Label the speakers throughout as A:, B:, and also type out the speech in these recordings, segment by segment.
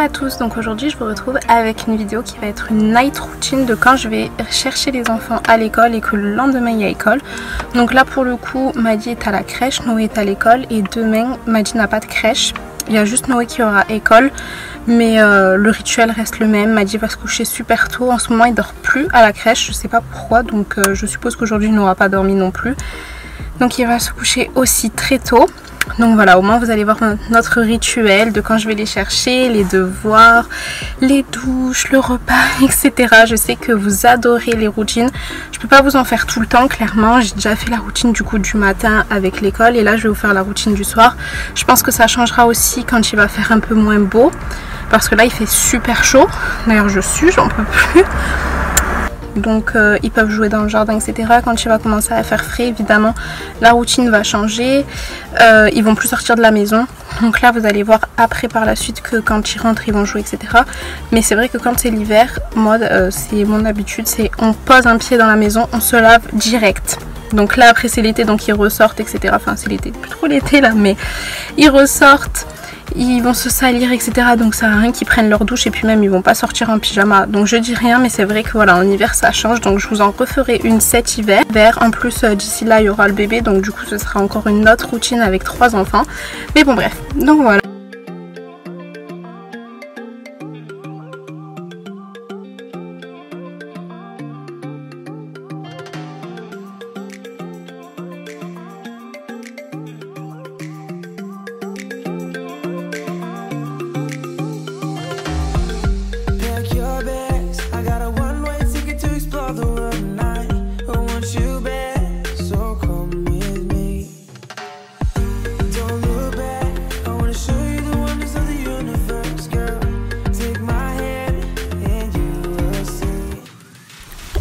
A: à tous, donc aujourd'hui je vous retrouve avec une vidéo qui va être une night routine de quand je vais chercher les enfants à l'école et que le lendemain il y a école. Donc là pour le coup Maddy est à la crèche, Noé est à l'école et demain Maddy n'a pas de crèche. Il y a juste Noé qui aura école, mais le rituel reste le même. Maddy va se coucher super tôt, en ce moment il dort plus à la crèche, je sais pas pourquoi, donc je suppose qu'aujourd'hui il n'aura pas dormi non plus. Donc il va se coucher aussi très tôt. Donc voilà, au moins vous allez voir notre rituel de quand je vais les chercher, les devoirs, les douches, le repas, etc. Je sais que vous adorez les routines. Je peux pas vous en faire tout le temps, clairement. J'ai déjà fait la routine du coup du matin avec l'école et là je vais vous faire la routine du soir. Je pense que ça changera aussi quand il va faire un peu moins beau parce que là il fait super chaud. D'ailleurs je sue, j'en peux plus. Donc ils peuvent jouer dans le jardin, etc. Quand il va commencer à faire frais, évidemment la routine va changer, ils vont plus sortir de la maison. Donc là vous allez voir après par la suite que quand ils rentrent ils vont jouer, etc. Mais c'est vrai que quand c'est l'hiver, moi c'est mon habitude, c'est on pose un pied dans la maison, on se lave direct. Donc là après c'est l'été, donc ils ressortent, etc. Enfin c'est l'été, plus trop l'été là, mais ils ressortent. Ils vont se salir, etc. Donc ça sert à rien qu'ils prennent leur douche et puis même ils vont pas sortir en pyjama. Donc je dis rien, mais c'est vrai que voilà, en hiver ça change. Donc je vous en referai une cet hiver. En plus d'ici là il y aura le bébé, donc du coup ce sera encore une autre routine avec 3 enfants. Mais bon bref, donc voilà.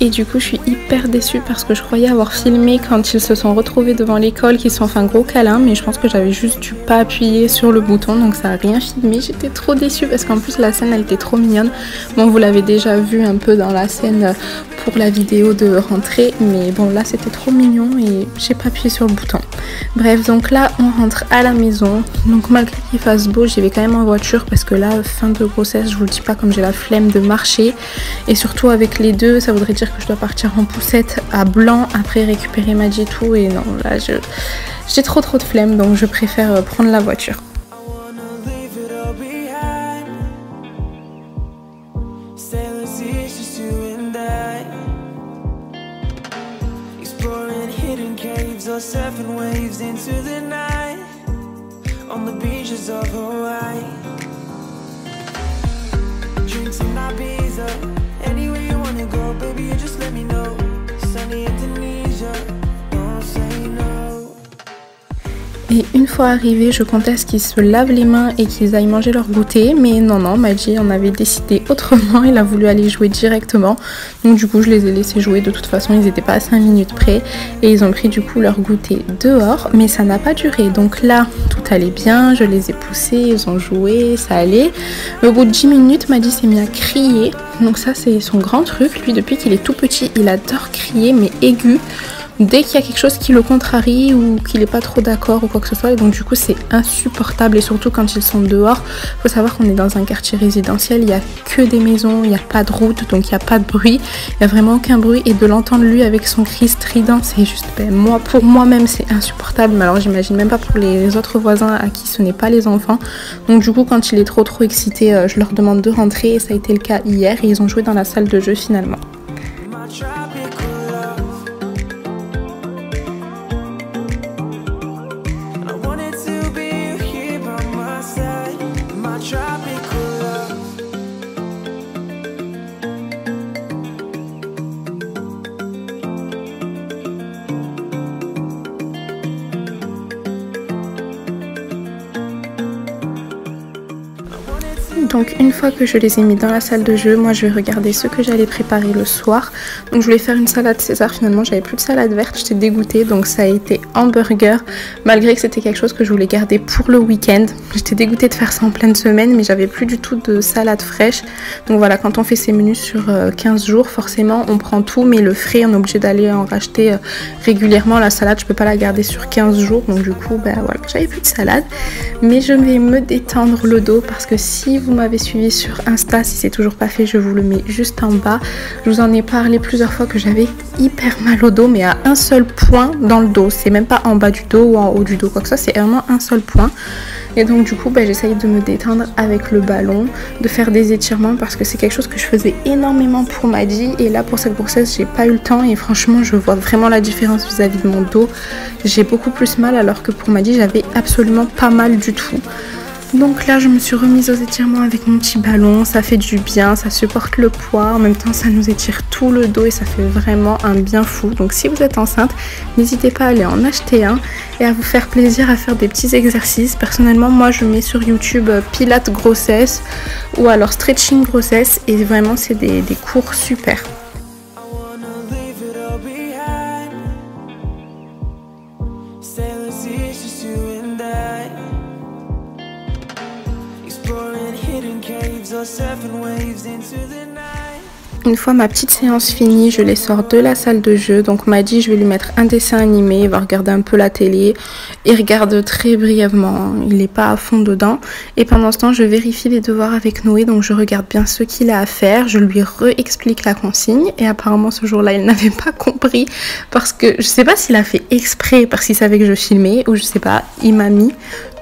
A: Et du coup je suis hyper déçue parce que je croyais avoir filmé quand ils se sont retrouvés devant l'école, qu'ils se sont fait un gros câlin, mais je pense que j'avais juste dû pas appuyer sur le bouton, donc ça a rien filmé. J'étais trop déçue parce qu'en plus la scène elle était trop mignonne. Bon, vous l'avez déjà vu un peu dans la scène pour la vidéo de rentrée, mais bon là c'était trop mignon et j'ai pas appuyé sur le bouton. Bref, donc là on rentre à la maison. Donc malgré qu'il fasse beau, j'y vais quand même en voiture parce que là fin de grossesse, je vous le dis pas, comme j'ai la flemme de marcher et surtout avec les deux ça voudrait dire que je dois partir en poussette à Blanc après récupérer Maddy et tout, et non là j'ai trop de flemme, donc je préfère prendre la voiture. Et une fois arrivés, je comptais à ce qu'ils se lavent les mains et qu'ils aillent manger leur goûter. Mais non, Maddy en avait décidé autrement. Il a voulu aller jouer directement. Donc du coup, je les ai laissés jouer. De toute façon, ils n'étaient pas à 5 minutes près. Et ils ont pris du coup leur goûter dehors. Mais ça n'a pas duré. Donc là, tout allait bien. Je les ai poussés, ils ont joué, ça allait. Au bout de 10 minutes, Maddy s'est mis à crier. Donc ça, c'est son grand truc. Lui, depuis qu'il est tout petit, il adore crier, mais aigu. Dès qu'il y a quelque chose qui le contrarie ou qu'il n'est pas trop d'accord ou quoi que ce soit, et donc du coup c'est insupportable, et surtout quand ils sont dehors. Il faut savoir qu'on est dans un quartier résidentiel, il n'y a que des maisons, il n'y a pas de route, donc il n'y a pas de bruit, il n'y a vraiment aucun bruit, et de l'entendre lui avec son cri strident, c'est juste, pour moi-même c'est insupportable, mais alors j'imagine même pas pour les autres voisins à qui ce n'est pas les enfants. Donc du coup quand il est trop excité, je leur demande de rentrer, et ça a été le cas hier, et ils ont joué dans la salle de jeu finalement. Donc une fois que je les ai mis dans la salle de jeu, moi je vais regarder ce que j'allais préparer le soir. Donc je voulais faire une salade César, finalement j'avais plus de salade verte, j'étais dégoûtée, donc ça a été hamburger, malgré que c'était quelque chose que je voulais garder pour le week-end. J'étais dégoûtée de faire ça en pleine semaine, mais j'avais plus du tout de salade fraîche. Donc voilà, quand on fait ses menus sur 15 jours, forcément on prend tout, mais le frais on est obligé d'aller en racheter régulièrement. La salade je peux pas la garder sur 15 jours, donc du coup voilà, j'avais plus de salade. Mais je vais me détendre le dos parce que si vous vous m'avez suivi sur Insta, si c'est toujours pas fait, je vous le mets juste en bas. Je vous en ai parlé plusieurs fois que j'avais hyper mal au dos, mais à un seul point dans le dos. C'est même pas en bas du dos ou en haut du dos, quoi que ce soit, c'est vraiment un seul point. Et donc du coup j'essaye de me détendre avec le ballon, de faire des étirements parce que c'est quelque chose que je faisais énormément pour Maddy. Et là pour cette grossesse j'ai pas eu le temps et franchement je vois vraiment la différence vis-à-vis de mon dos. J'ai beaucoup plus mal alors que pour Maddy j'avais absolument pas mal du tout. Donc là je me suis remise aux étirements avec mon petit ballon, ça fait du bien, ça supporte le poids, en même temps ça nous étire tout le dos et ça fait vraiment un bien fou. Donc si vous êtes enceinte, n'hésitez pas à aller en acheter un et à vous faire plaisir à faire des petits exercices. Personnellement moi je mets sur YouTube Pilates grossesse ou alors stretching grossesse et vraiment c'est des cours super. Une fois ma petite séance finie, je les sors de la salle de jeu. Donc Maddy, je vais lui mettre un dessin animé, il va regarder un peu la télé. Il regarde très brièvement, il n'est pas à fond dedans. Et pendant ce temps, je vérifie les devoirs avec Noé. Donc je regarde bien ce qu'il a à faire, je lui réexplique la consigne. Et apparemment ce jour-là, il n'avait pas compris parce que je sais pas s'il a fait exprès parce qu'il savait que je filmais ou je sais pas. Il m'a mis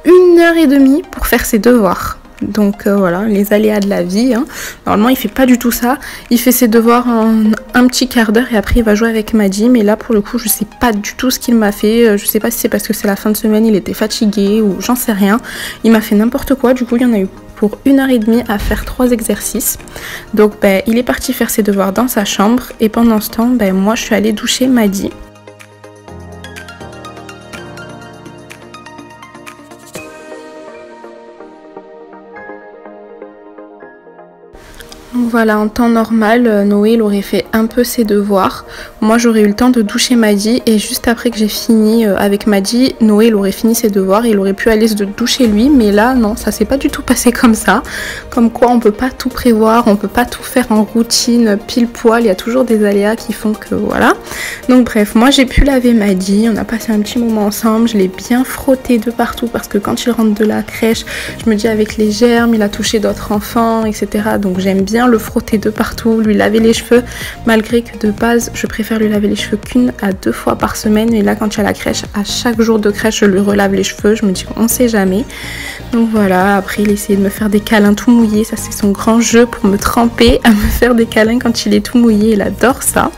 A: 1h30 pour faire ses devoirs. Donc voilà, les aléas de la vie, hein. Normalement il fait pas du tout ça, il fait ses devoirs en un petit quart d'heure et après il va jouer avec Maddy. Mais là pour le coup je sais pas du tout ce qu'il m'a fait, je sais pas si c'est parce que c'est la fin de semaine, il était fatigué ou j'en sais rien. Il m'a fait n'importe quoi, du coup il y en a eu pour 1h30 à faire 3 exercices. Donc il est parti faire ses devoirs dans sa chambre et pendant ce temps moi je suis allée doucher Maddy. Donc voilà, en temps normal, Noé il aurait fait un peu ses devoirs. Moi j'aurais eu le temps de doucher Maddy et juste après que j'ai fini avec Maddy, Noé il aurait fini ses devoirs et il aurait pu aller se doucher lui. Mais là non, ça s'est pas du tout passé comme ça. Comme quoi on peut pas tout prévoir, on peut pas tout faire en routine pile poil, il y a toujours des aléas qui font que voilà. Donc bref, moi j'ai pu laver Maddy, on a passé un petit moment ensemble, je l'ai bien frotté de partout parce que quand il rentre de la crèche, je me dis avec les germes, il a touché d'autres enfants, etc. Donc j'aime bien le frotter de partout, lui laver les cheveux, malgré que de base je préfère lui laver les cheveux qu'1 à 2 fois par semaine. Et là quand il y a la crèche, à chaque jour de crèche je lui relave les cheveux, je me dis qu'on sait jamais. Donc voilà, après il essayait de me faire des câlins tout mouillés, ça c'est son grand jeu pour me tremper, à me faire des câlins quand il est tout mouillé, il adore ça.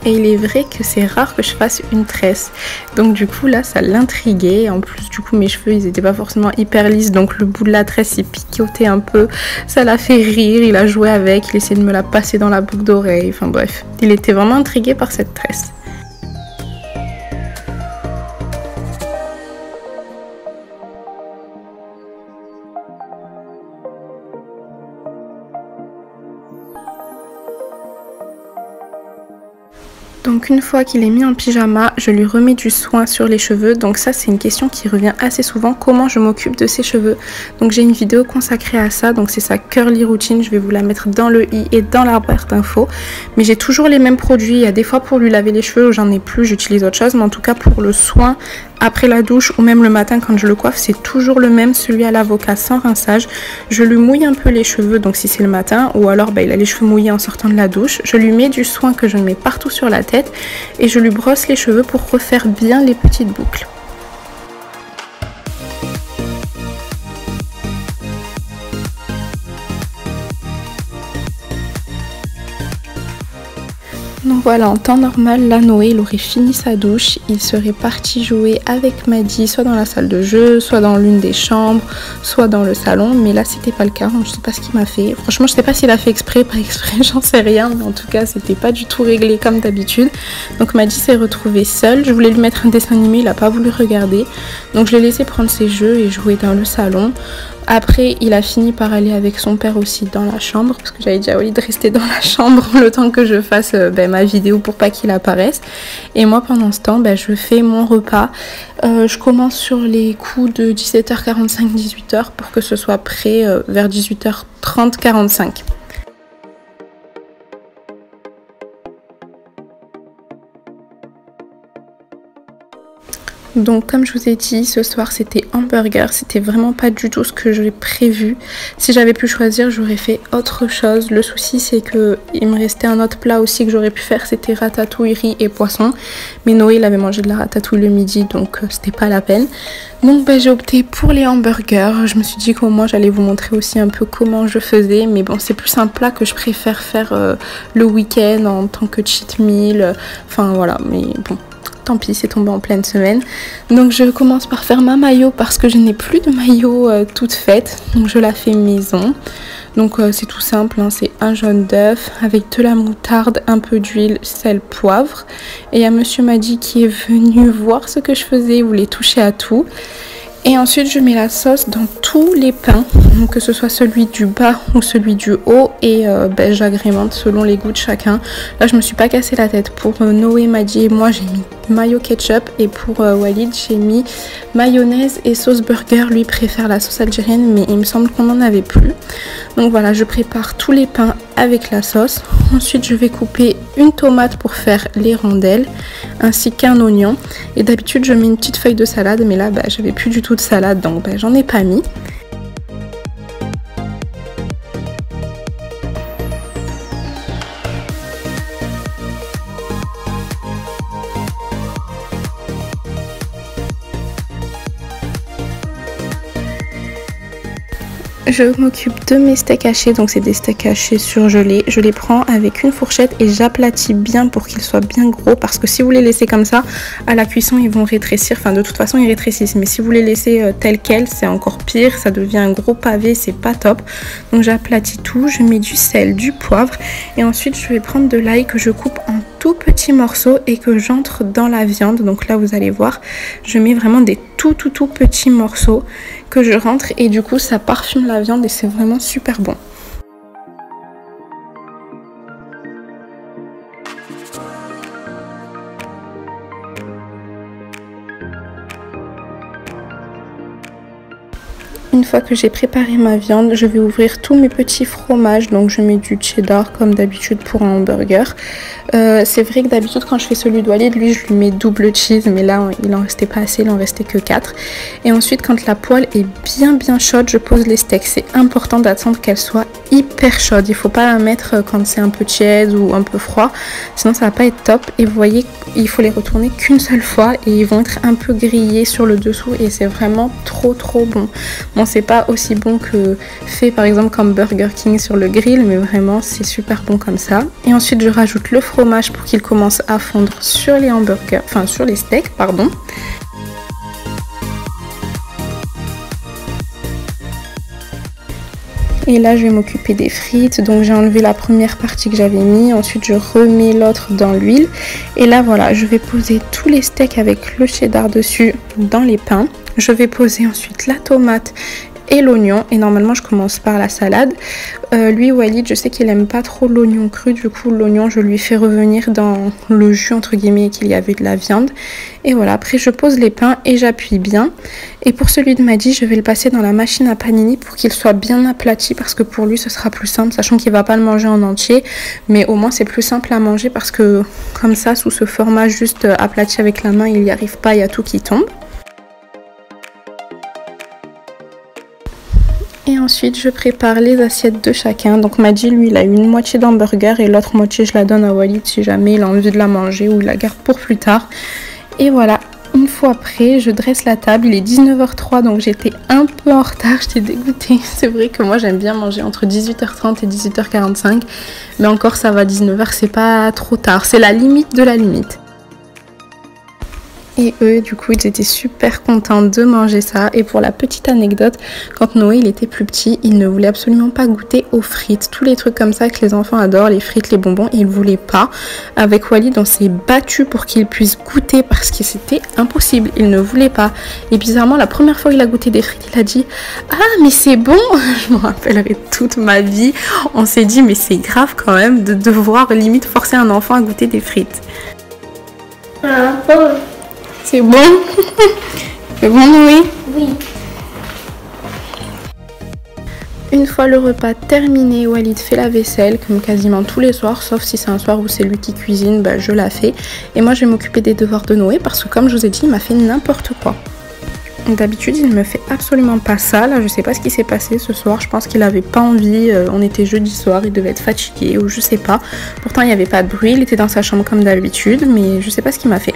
A: Et il est vrai que c'est rare que je fasse une tresse. Donc du coup là ça l'intriguait. En plus du coup mes cheveux ils étaient pas forcément hyper lisses. Donc le bout de la tresse il piquotait un peu. Ça l'a fait rire, il a joué avec, il essayait de me la passer dans la boucle d'oreille. Enfin bref, il était vraiment intrigué par cette tresse. Donc une fois qu'il est mis en pyjama, je lui remets du soin sur les cheveux. Donc ça c'est une question qui revient assez souvent, comment je m'occupe de ses cheveux. Donc j'ai une vidéo consacrée à ça, donc c'est sa curly routine, je vais vous la mettre dans le i et dans la barre d'infos. Mais j'ai toujours les mêmes produits, il y a des fois pour lui laver les cheveux où j'en ai plus, j'utilise autre chose. Mais en tout cas pour le soin après la douche ou même le matin quand je le coiffe, c'est toujours le même, celui à l'avocat sans rinçage. Je lui mouille un peu les cheveux, donc si c'est le matin, ou alors il a les cheveux mouillés en sortant de la douche. Je lui mets du soin que je mets partout sur la tête et je lui brosse les cheveux pour refaire bien les petites boucles. Donc voilà, en temps normal, là Noé il aurait fini sa douche, il serait parti jouer avec Maddy, soit dans la salle de jeu, soit dans l'une des chambres, soit dans le salon. Mais là c'était pas le cas, donc je sais pas ce qu'il m'a fait. Franchement je sais pas s'il a fait exprès, pas exprès, j'en sais rien. Mais en tout cas c'était pas du tout réglé comme d'habitude. Donc Maddy s'est retrouvée seule, je voulais lui mettre un dessin animé, il a pas voulu regarder. Donc je l'ai laissé prendre ses jeux et jouer dans le salon. Après, il a fini par aller avec son père aussi dans la chambre, parce que j'avais dit à Oli de rester dans la chambre le temps que je fasse ma vidéo pour pas qu'il apparaisse. Et moi, pendant ce temps, je fais mon repas. Je commence sur les coups de 17h45, 18h pour que ce soit prêt vers 18h30, 45. Donc comme je vous ai dit, ce soir c'était hamburger, c'était vraiment pas du tout ce que j'ai prévu. Si j'avais pu choisir, j'aurais fait autre chose. Le souci c'est que il me restait un autre plat aussi que j'aurais pu faire, c'était ratatouille, riz et poisson. Mais Noé il avait mangé de la ratatouille le midi, donc c'était pas la peine. Donc j'ai opté pour les hamburgers. Je me suis dit qu'au moins j'allais vous montrer aussi un peu comment je faisais. Mais bon, c'est plus un plat que je préfère faire le week-end en tant que cheat meal. Enfin voilà, mais bon. Tant pis, c'est tombé en pleine semaine. Donc je commence par faire ma mayo parce que je n'ai plus de mayo toute faite. Donc je la fais maison. Donc c'est tout simple, hein, c'est un jaune d'œuf avec de la moutarde, un peu d'huile, sel, poivre. Et il y a monsieur Madi qui est venu voir ce que je faisais, il voulait toucher à tout. Et ensuite je mets la sauce dans tous les pains, donc que ce soit celui du bas ou celui du haut, et j'agrémente selon les goûts de chacun. Là je me suis pas cassé la tête. Pour Noé, Madi et moi j'ai mis mayo ketchup, et pour Walid j'ai mis mayonnaise et sauce burger. Lui préfère la sauce algérienne mais il me semble qu'on n'en avait plus. Donc voilà, je prépare tous les pains avec la sauce. Ensuite je vais couper une tomate pour faire les rondelles ainsi qu'un oignon, et d'habitude je mets une petite feuille de salade, mais là j'avais plus du tout de salade, donc j'en ai pas mis. Je m'occupe de mes steaks hachés, donc c'est des steaks hachés surgelés. Je les prends avec une fourchette et j'aplatis bien pour qu'ils soient bien gros, parce que si vous les laissez comme ça, à la cuisson ils vont rétrécir. Enfin de toute façon ils rétrécissent, mais si vous les laissez tels quels, c'est encore pire, ça devient un gros pavé, c'est pas top. Donc j'aplatis tout, je mets du sel, du poivre, et ensuite je vais prendre de l'ail que je coupe en tout petits morceaux et que j'entre dans la viande. Donc là vous allez voir, je mets vraiment des tout petits morceaux que je rentre, et du coup ça parfume la viande et c'est vraiment super bon. Une fois que j'ai préparé ma viande, je vais ouvrir tous mes petits fromages. Donc je mets du cheddar comme d'habitude pour un hamburger. C'est vrai que d'habitude quand je fais celui de Walid, lui je lui mets double cheese, mais là il en restait pas assez, il en restait que 4. Et ensuite quand la poêle est bien chaude, je pose les steaks. C'est important d'attendre qu'elle soit hyper chaude. Il faut pas la mettre quand c'est un peu tiède ou un peu froid, sinon ça va pas être top. Et vous voyez, il faut les retourner qu'une seule fois et ils vont être un peu grillés sur le dessous, et c'est vraiment trop bon. Bon, c'est pas aussi bon que fait par exemple comme Burger King sur le grill, mais vraiment c'est super bon comme ça. Et ensuite je rajoute le fromage pour qu'il commence à fondre sur les hamburgers, enfin sur les steaks pardon. Et là je vais m'occuper des frites. Donc j'ai enlevé la première partie que j'avais mis, ensuite je remets l'autre dans l'huile, et là voilà, je vais poser tous les steaks avec le cheddar dessus dans les pains. Je vais poser ensuite la tomate et l'oignon, et normalement je commence par la salade. Lui Walid, je sais qu'il aime pas trop l'oignon cru, du coup l'oignon je lui fais revenir dans le jus entre guillemets qu'il y avait de la viande. Et voilà, après je pose les pains et j'appuie bien. Et pour celui de Madi, je vais le passer dans la machine à panini pour qu'il soit bien aplati, parce que pour lui ce sera plus simple, sachant qu'il va pas le manger en entier, mais au moins c'est plus simple à manger, parce que comme ça sous ce format juste aplati avec la main il n'y arrive pas, il y a tout qui tombe. Et ensuite je prépare les assiettes de chacun. Donc Madi lui il a une moitié d'hamburger et l'autre moitié je la donne à Walid si jamais il a envie de la manger ou il la garde pour plus tard. Et voilà, une fois prêt, je dresse la table. Il est 19h03, donc j'étais un peu en retard, j'étais dégoûtée. C'est vrai que moi j'aime bien manger entre 18h30 et 18h45, mais encore ça va, 19h c'est pas trop tard, c'est la limite de la limite. Et eux, du coup, ils étaient super contents de manger ça. Et pour la petite anecdote, quand Noé il était plus petit, il ne voulait absolument pas goûter aux frites. Tous les trucs comme ça que les enfants adorent, les frites, les bonbons, il ne voulait pas. Avec Walid, on s'est battu pour qu'il puisse goûter parce que c'était impossible. Il ne voulait pas. Et bizarrement, la première fois qu'il a goûté des frites, il a dit « Ah, mais c'est bon !» Je me rappellerai toute ma vie. On s'est dit « Mais c'est grave quand même de devoir limite forcer un enfant à goûter des frites. » C'est bon? C'est bon, Noé?
B: Oui.
A: Une fois le repas terminé, Walid fait la vaisselle comme quasiment tous les soirs, sauf si c'est un soir où c'est lui qui cuisine, bah, je la fais. Et moi je vais m'occuper des devoirs de Noé parce que comme je vous ai dit, il m'a fait n'importe quoi. D'habitude il ne me fait absolument pas ça, là je sais pas ce qui s'est passé ce soir, je pense qu'il avait pas envie, on était jeudi soir, il devait être fatigué ou je sais pas. Pourtant il n'y avait pas de bruit, il était dans sa chambre comme d'habitude, mais je sais pas ce qu'il m'a fait.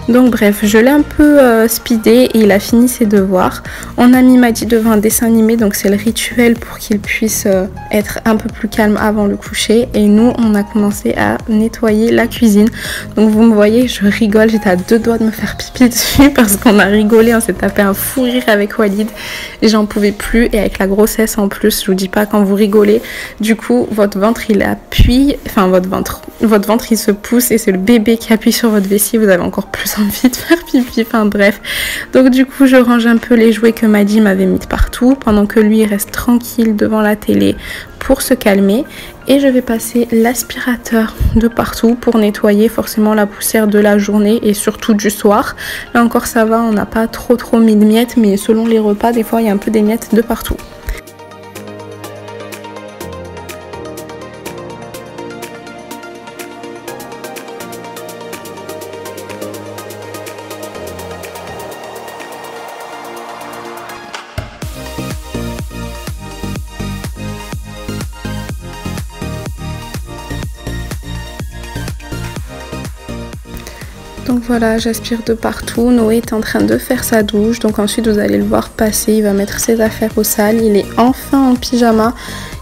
A: Donc bref, je l'ai un peu speedé et il a fini ses devoirs. On a mis Madi devant un dessin animé, donc c'est le rituel pour qu'il puisse être un peu plus calme avant le coucher. Et nous on a commencé à nettoyer la cuisine. Donc vous me voyez, je rigole, j'étais à 2 doigts de me faire pipi dessus parce qu'on a rigolé, on s'est tapé un fou rire avec Walid et j'en pouvais plus, et avec la grossesse en plus, je vous dis pas, quand vous rigolez, du coup votre ventre il appuie, enfin votre ventre il se pousse et c'est le bébé qui appuie sur votre vessie, vous avez encore plus envie de faire pipi, enfin bref. Donc du coup je range un peu les jouets que Madi m'avait mis partout pendant que lui il reste tranquille devant la télé pour se calmer, et je vais passer l'aspirateur de partout pour nettoyer forcément la poussière de la journée et surtout du soir. Là encore ça va, on n'a pas trop mis de miettes, mais selon les repas des fois il y a un peu des miettes de partout. Donc voilà, j'aspire de partout. Noé est en train de faire sa douche. Donc ensuite vous allez le voir passer. Il va mettre ses affaires au sale. Il est enfin en pyjama.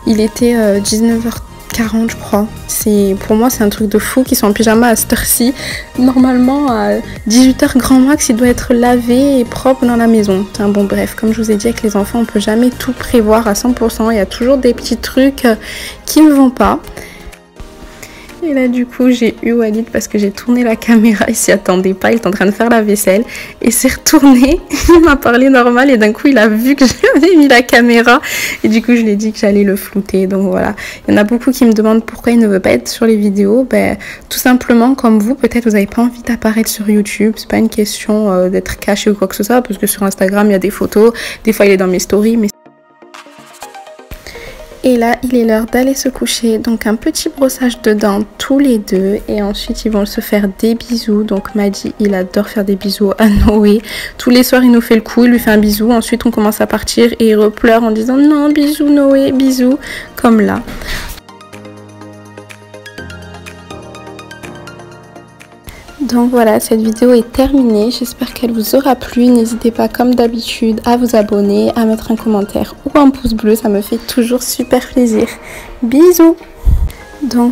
A: Il était 19h40 je crois. Pour moi c'est un truc de fou qu'ils sont en pyjama à cette heure-ci. Normalement à 18h grand max il doit être lavé et propre dans la maison. Enfin, bon bref, comme je vous ai dit avec les enfants on peut jamais tout prévoir à 100%. Il y a toujours des petits trucs qui ne vont pas. Et là du coup j'ai eu Walid parce que j'ai tourné la caméra, il s'y attendait pas, il est en train de faire la vaisselle et s'est retourné, il m'a parlé normal et d'un coup il a vu que j'avais mis la caméra et du coup je lui ai dit que j'allais le flouter. Donc voilà, il y en a beaucoup qui me demandent pourquoi il ne veut pas être sur les vidéos. Ben tout simplement comme vous, peut-être vous n'avez pas envie d'apparaître sur YouTube, c'est pas une question d'être caché ou quoi que ce soit, parce que sur Instagram il y a des photos, des fois il est dans mes stories, mais... Et là, il est l'heure d'aller se coucher. Donc un petit brossage de dents tous les deux. Et ensuite, ils vont se faire des bisous. Donc Madi, il adore faire des bisous à Noé. Tous les soirs, il nous fait le coup, il lui fait un bisou. Ensuite, on commence à partir et il repleure en disant non, bisous Noé, bisous. Comme là. Donc voilà, cette vidéo est terminée, j'espère qu'elle vous aura plu. N'hésitez pas comme d'habitude à vous abonner, à mettre un commentaire ou un pouce bleu, ça me fait toujours super plaisir. Bisous. Donc